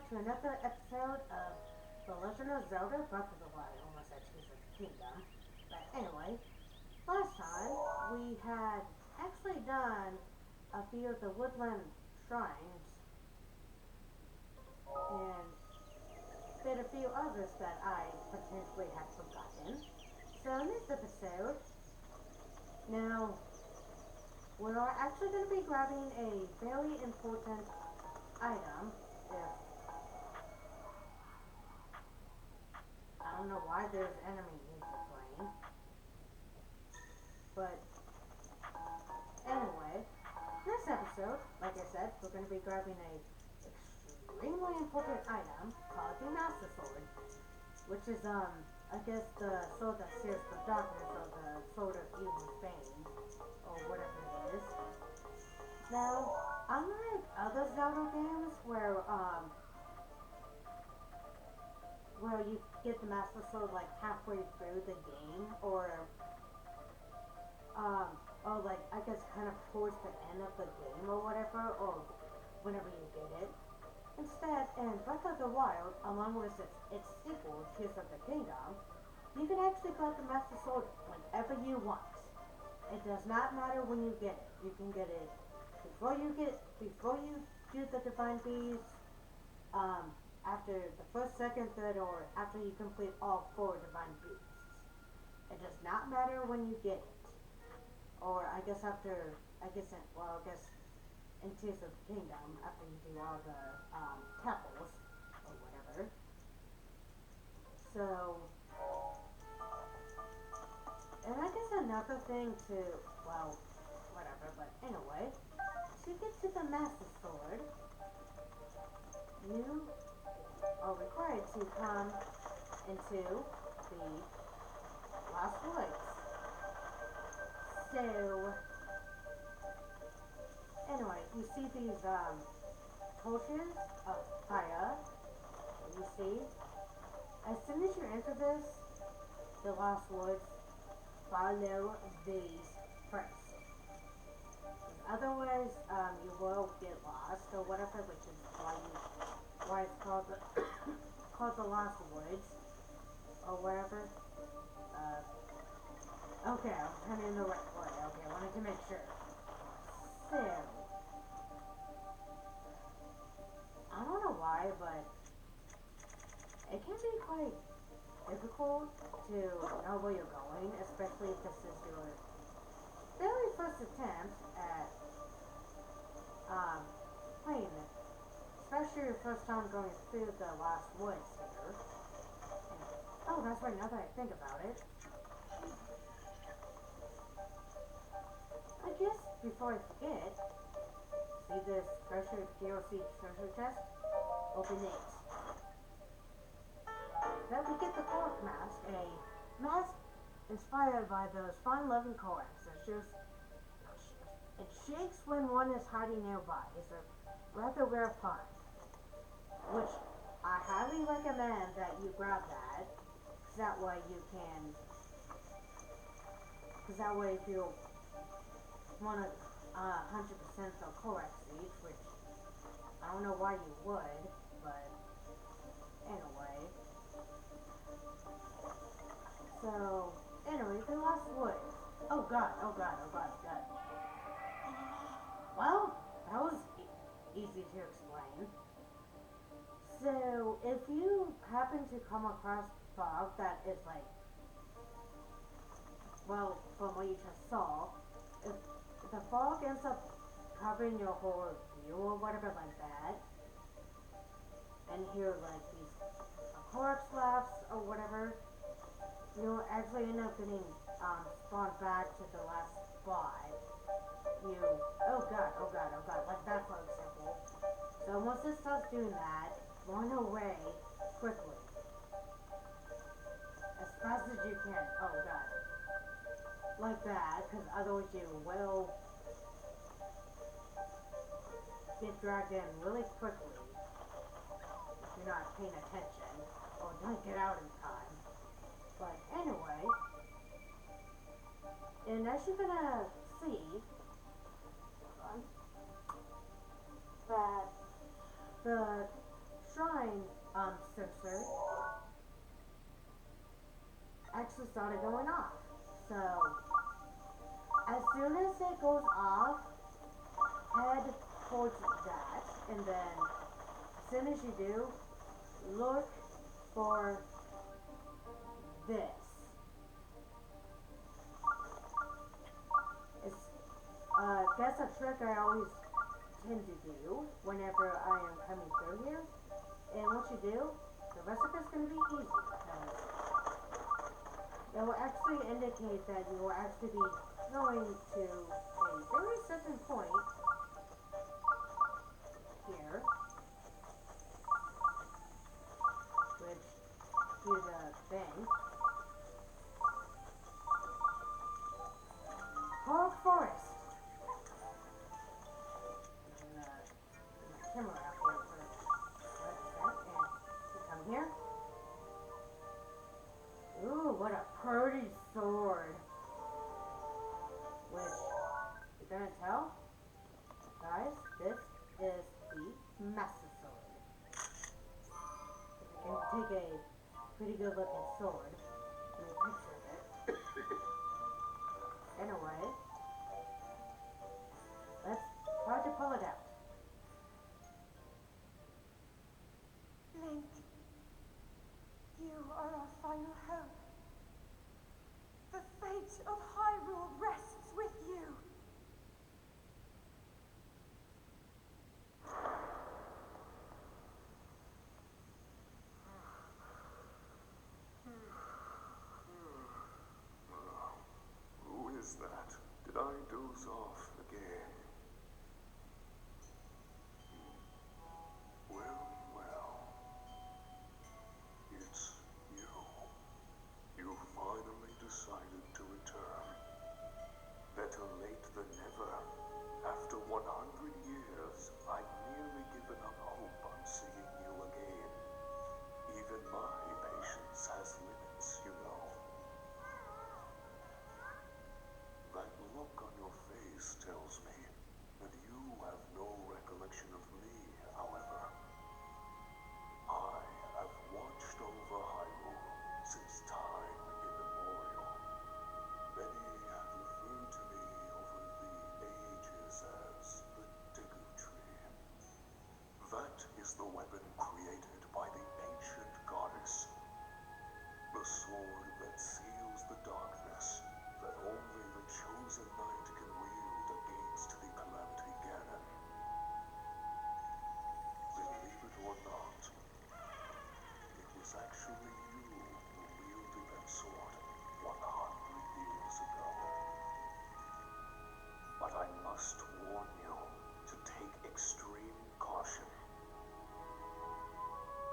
back to another episode of The Legend of Zelda Breath of the Wild. Almost said Tears of the Kingdom. But anyway, last time we had actually done a few of the woodland shrines and did a few others that I potentially had forgotten. So in this episode, now we are actually going to be grabbing a very important item. If I don't know why there's enemy music playing, but anyway, this episode, like I said, we're going to be grabbing a extremely important item called the Master Sword, which is I guess the sword that sears the darkness, or the sword of evil's bane, or whatever it is. Now, unlike other Zelda games where you get the Master Sword like halfway through the game, or like I guess kind of towards the end of the game or whatever, or whenever you get it. Instead, in Breath of the Wild, along with its sequel, Tears of the Kingdom, you can actually grab the Master Sword whenever you want. It does not matter when you get it. You can get it before you do the Divine Beasts, after the first, second, third, or after you complete all 4 Divine Beasts. It does not matter when you get it. Or I guess in Tears of the Kingdom, after you do all the temples or whatever. So, and I guess another thing to, well, whatever, but anyway, to get to the Master Sword, you are required to come into the Lost Woods. So, anyway, you see these torches of fire. You see, as soon as you enter the Lost Woods, follow these first. Otherwise, you will get lost or whatever, which is why it's called called the Lost Woods or whatever. Okay, I'm kind of in the right way. Okay, I wanted to make sure. So, I don't know why, but it can be quite difficult to know where you're going, especially if this is your very first attempt at playing it. Especially your first time going through the Lost Woods here. And, oh, that's right, now that I think about it. I guess before I forget, see this treasure DLC treasure chest? Open it. Then we get the Korok mask, a mask inspired by those fun-loving Koraks. It shakes when one is hiding nearby. It's a rather rare find, which I highly recommend that you grab that, because that way if you want to 100% the Korok seeds, which I don't know why you would, but anyway. So, anyway, the Lost Woods. Oh god. Well, that was easy to explain. So, if you happen to come across fog that is like, well, from what you just saw, if the fog ends up covering your whole view or whatever like that, and hear like these Korok slaps or whatever, you'll actually end up getting spawned back to the last spot. Oh god, like that for example. So once it starts doing that, run away quickly. As fast as you can. Oh god. Like that, because otherwise you will get dragged in really quickly if you're not paying attention or don't get out in time. But anyway, and as you're gonna see, that the shrine sensor actually started going off. So as soon as it goes off, head towards that, and then as soon as you do, look for this. It's that's a trick I always tend to do whenever I am coming through here. And once you do, the rest of it's going to be easy because it will actually indicate that you will actually be going to a very certain point here, which is a thing. Hog Forest. I'm gonna get my camera out here for a sec and come here. Ooh, what a pretty sword. Which, you're gonna tell? Guys, this is the Master Sword. If you can take a pretty good looking sword, and a picture of it. Anyway, let's try to pull it out. Link, you are our final hope. The fate of Hyrule rests with you. Who is that? Did I doze off again? Well, well. It's you. You finally decided to return. Better late than never. After 100 years, I'd nearly given up hope on seeing you again. Even my patience has limits, you know. That look on your face tells me that you have no recollection of me, however. I have watched over Hyrule since time immemorial. Many have referred to me over the ages as the Degu Tree. That is the weapon created by the ancient goddess. The sword that seals the darkness that only the chosen knight can wield against the Calamity Ganon. Believe it or not, it was actually you who wielded that sword 100 years ago. But I must warn you to take extreme caution.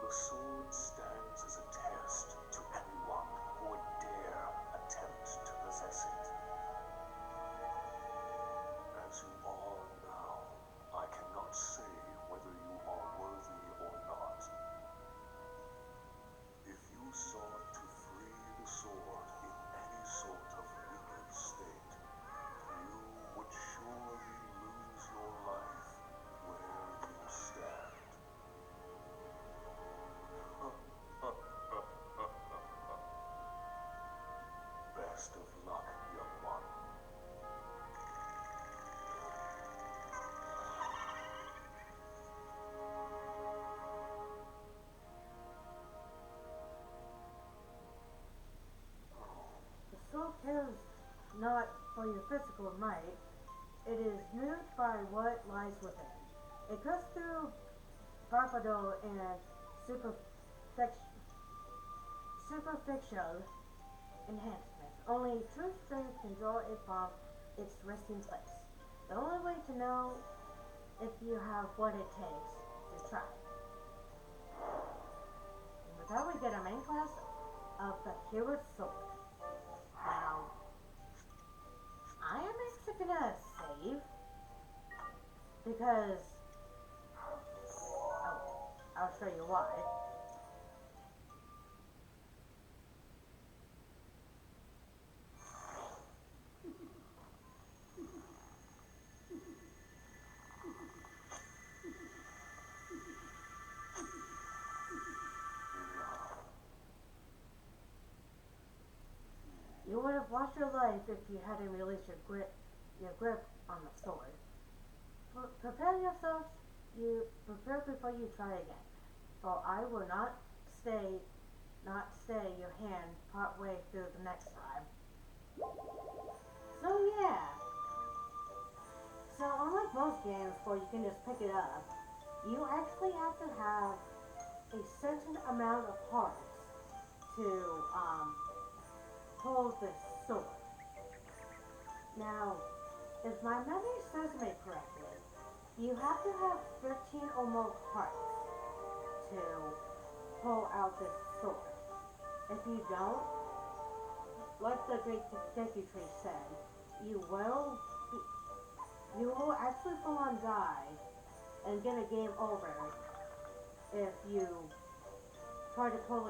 The sword stands as a test to anyone who would dare attempt to possess it. As you are now, I cannot say whether you are worthy or not. If you sought to free the sword in any sort of wicked state, you would surely lose your life where you stand. Best of luck, young one. The sword cares not for your physical might, it is moved by what lies within. It cuts through bravado and superficial enhancements. Only true strength can draw it from its resting place. The only way to know if you have what it takes is try. And with that, we get a main class of the Hero Sword. Now, I am actually gonna save because I'll show you why. have lost your life if you hadn't released your grip on the sword. Prepare yourselves. You prepare before you try again. For I will not stay your hand partway through the next time. So yeah. So unlike most games where you can just pick it up, you actually have to have a certain amount of hearts to hold the sword. Now, if my memory serves me correctly, you have to have 13 or more hearts to pull out this sword. If you don't, like the Great Deku Tree said, you will actually full on die and get a game over if you try to pull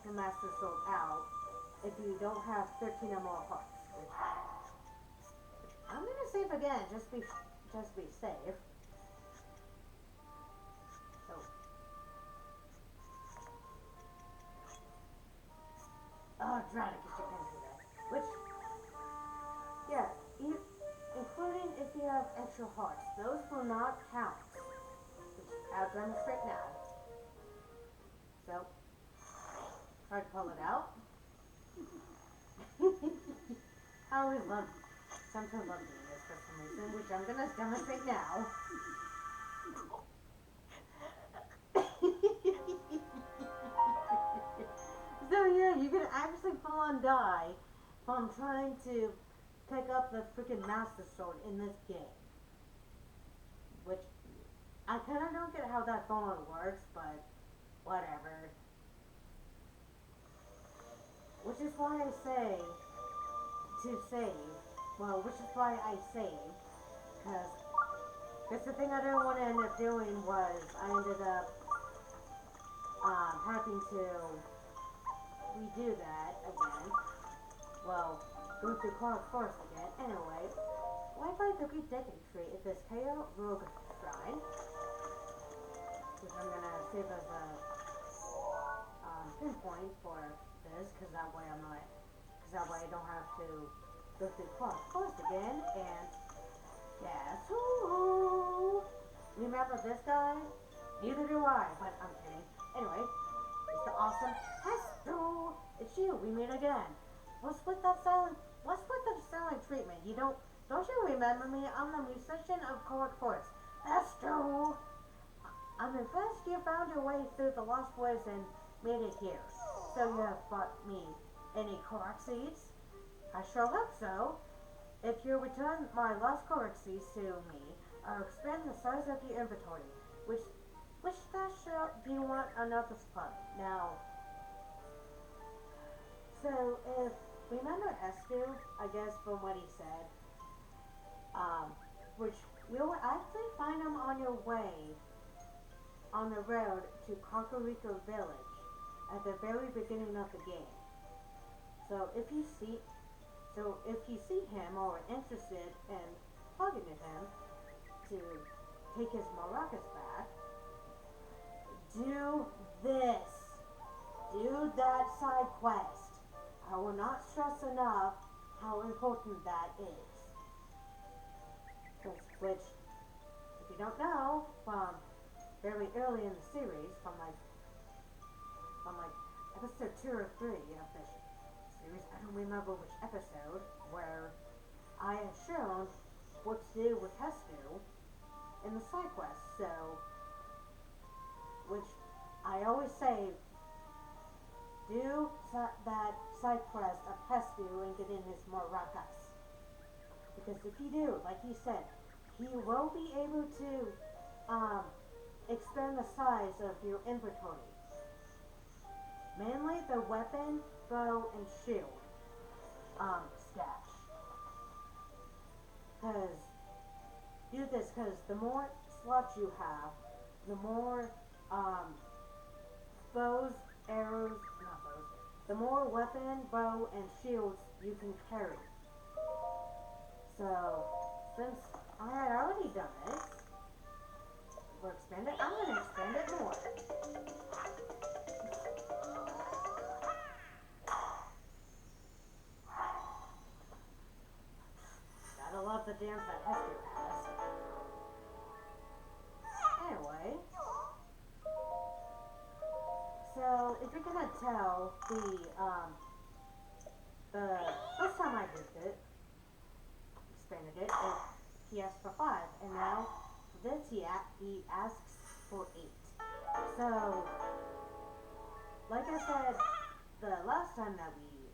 the Master Sword out if you don't have 13 or more hearts. I'm gonna save again, just be safe. So, oh, try to get your into that. Which, yeah, including if you have extra hearts, those will not count. Which I'll demonstrate now. So, try to pull it out. I always sometimes love doing this for some reason, which I'm gonna demonstrate now. So yeah, you can actually full on die from trying to pick up the freaking Master Sword in this game. Which, I kinda don't get how that full on works, but whatever. Which is why I say to save. Well, which is why I save. Because the thing I didn't want to end up doing was I ended up having to redo that again. Well, go through Clark Forest again. Anyway, why find the Great Deku Tree at this KO Rogue Shrine? Which I'm gonna save as a pinpoint for this, because that way I don't have to go through Clark Forest again. And guess who? Remember this guy? Neither do I, but I'm kidding. Anyway, it's the awesome Hesto. It's you. We meet again. What's with the silent treatment? Don't you remember me? I'm the musician of Clark Forest. Hesto. I'm impressed you found your way through the Lost Woods and made it here. So you have bought me any Korok seeds? I sure hope so. If you return my lost Korok seeds to me, I'll expand the size of your inventory. Which stash do you want another spot? Now, so if remember Estu, I guess from what he said, which you'll actually find him on your way on the road to Kakariko Village at the very beginning of the game. So if you see him or are interested in talking to him to take his maracas back, do this. Do that side quest. I will not stress enough how important that is. Which, if you don't know, from very early in the series, from episode 2 or 3 of this series, I don't remember which episode, where I have shown what to do with Hestu in the side quest. So, which I always say, do that side quest of Hestu and get in his maracas. Because if you do, like he said, he will be able to expand the size of your inventory. Mainly the weapon, bow, and shield stash. Because the more slots you have, the more the more weapon, bow, and shields you can carry. So, since I had already done this, we'll expand it. I'm going to expand it more. love the dance that Hester has. Anyway, so if you're gonna tell the first time I did it, expanded it, he asked for 5, and now for this he asks for 8. So, like I said, the last time that we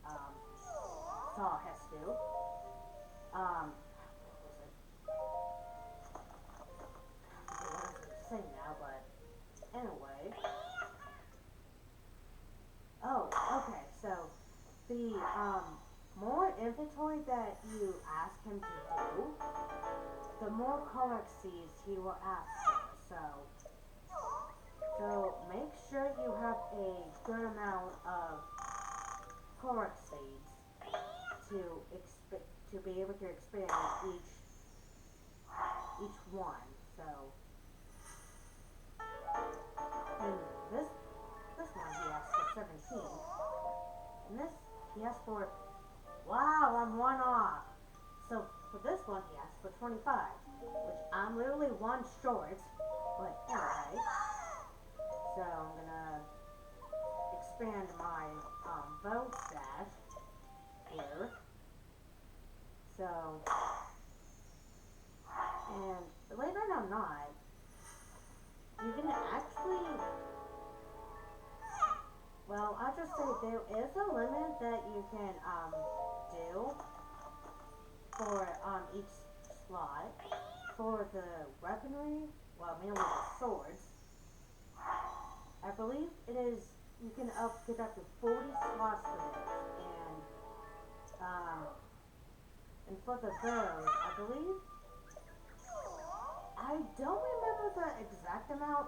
saw Hestu, what was it? I forget what I was going to say now, but anyway. Oh, okay, so the more inventory that you ask him to do, the more Korok seeds he will ask for. So make sure you have a good amount of Korok seeds to be able to expand each one. So and this one he asked for 17, and this he asked for, wow, I'm 1 off. So for this one he asked for 25, which I'm literally 1 short. But anyway, so I'm gonna expand my bow stash here. So, and believe it or not, you can actually, well, I'll just say there is a limit that you can do for each slot. For the weaponry, well, mainly the swords, I believe it is, you can get up to 40 slots for this, and for the bows, I believe, I don't remember the exact amount.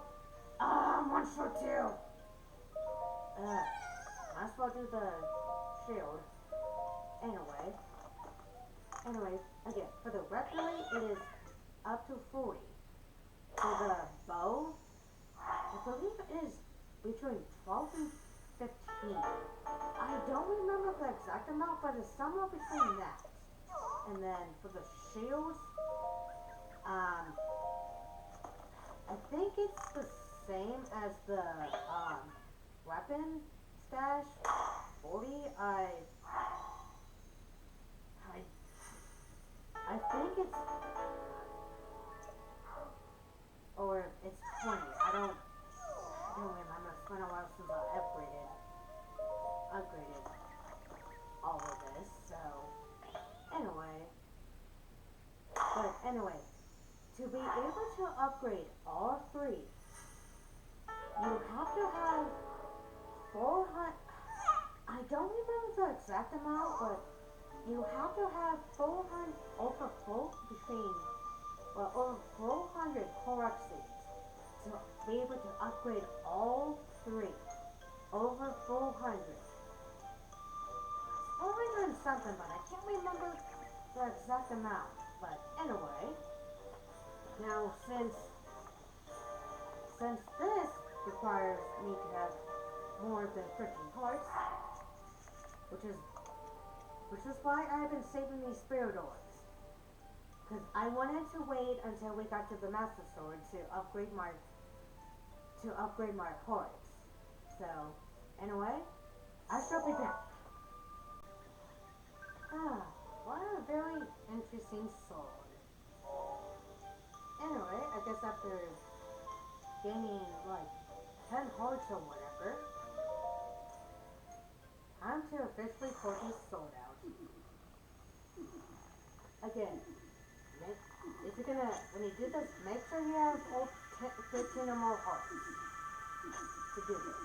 I'm 1 short too. Might as well do the shield. Anyway, again, for the weaponry, it is up to 40. For the bow, I believe it is between 12 and 15. I don't remember the exact amount, but it's somewhere between that. And then for the shields, I think it's the same as the weapon stash. 40. I think it's, or it's 20. I don't remember. It's been a while since I upgraded all of this. So anyway, to be able to upgrade all 3, you have to have 400. I don't remember the exact amount, but you have to have 400 over 400 Korok seeds to be able to upgrade all 3. Over 400. 400 and something, but I can't remember the exact amount. But anyway, now since this requires me to have more than 15 hearts, which is why I've been saving these spirit orbs, because I wanted to wait until we got to the Master Sword to upgrade my hearts. So anyway, I shall be back. What a very interesting sword. Anyway, I guess after gaining like 10 hearts or whatever, time to officially pull this sword out. Again, if you're gonna, when you do this, make sure you have all 15 or more hearts to do this.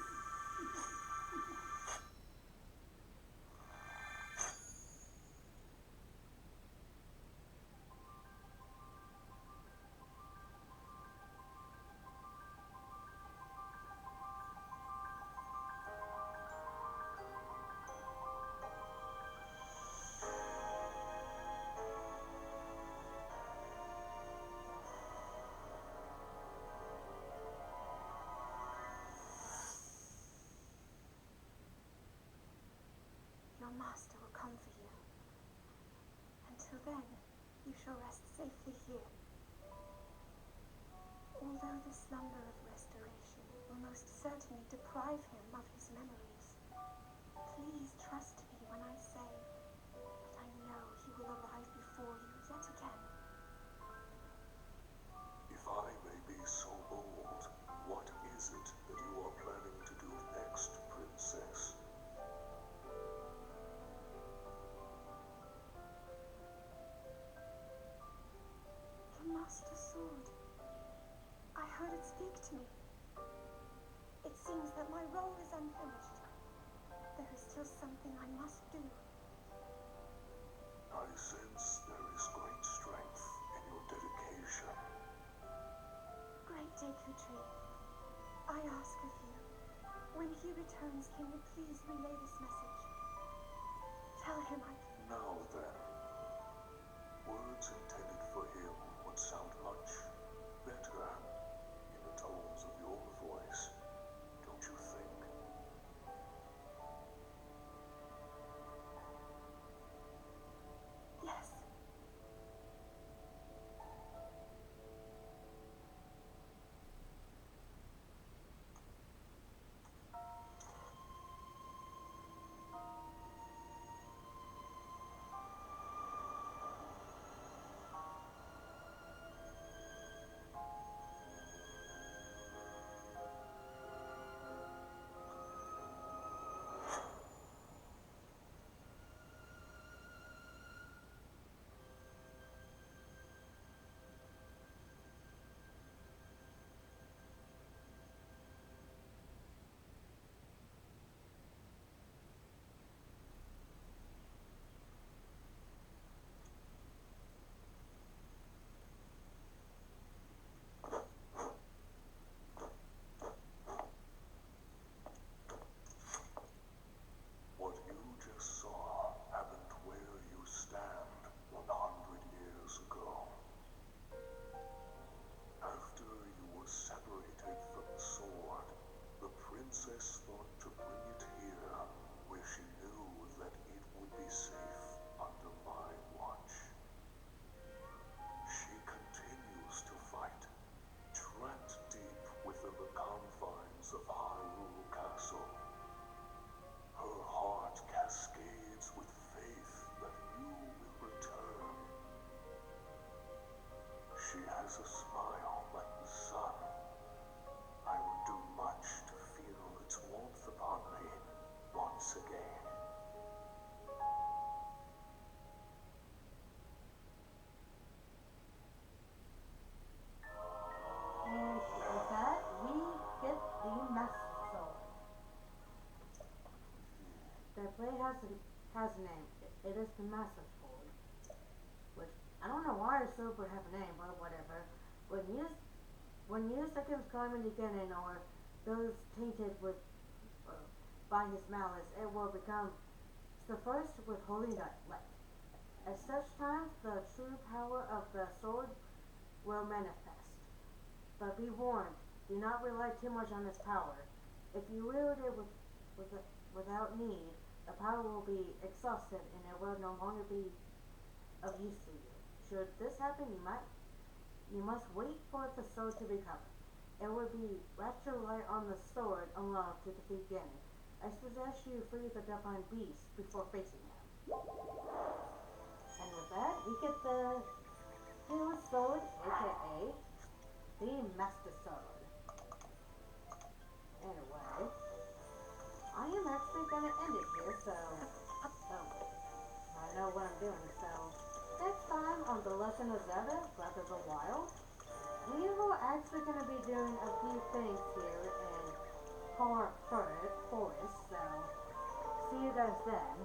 Your master will come for you. Until then, you shall rest safely here. Although the slumber of restoration will most certainly deprive him of his memories, please trust me when I say that I know he will arrive before you yet again. If I may be so bold, what is it that you are planning to do next, Princess? The Master Sword. I heard it speak to me. It seems that my role is unfinished. There is still something I must do. I sense there is great strength in your dedication. Great Deku I ask of you, when he returns, can you please relay this message? Tell him I... Now then, words intended for him would sound much better in the tones of your voice, don't you think? Yes. What you just saw happened where you stand 100 years ago. After you were separated from the sword, the princess thought to bring it here, where she knew that it would be safe under my watch. She continues to fight, trapped deep within the confines of Hyrule Castle. Her heart cascades with faith that you will return. She has a smile like the sun. I would do much to feel its warmth upon me once again. And with that, we get the Master Sword. The blade has a name. It is the Master Sword. Which, I don't know why a sword would have a name, but whatever. When used against Calamity Ganon or those tainted with by his malice, it will become the first withholding that light. At such times, the true power of the sword will manifest. But be warned, do not rely too much on its power. If you wield it without need, the power will be exhausted and it will no longer be of use to you. Should this happen, you must wait for the sword to recover. It will be rather light on the sword alone to defeat Ganon. I suggest you free the divine beast before facing him. And with that, we get the Hero Sword, aka the Master Sword. Anyway, I am actually gonna end it here, so I know what I'm doing, so next time on The Legend of Zelda Breath of the Wild, we are actually gonna be doing a few things here in Forest, so see you guys then.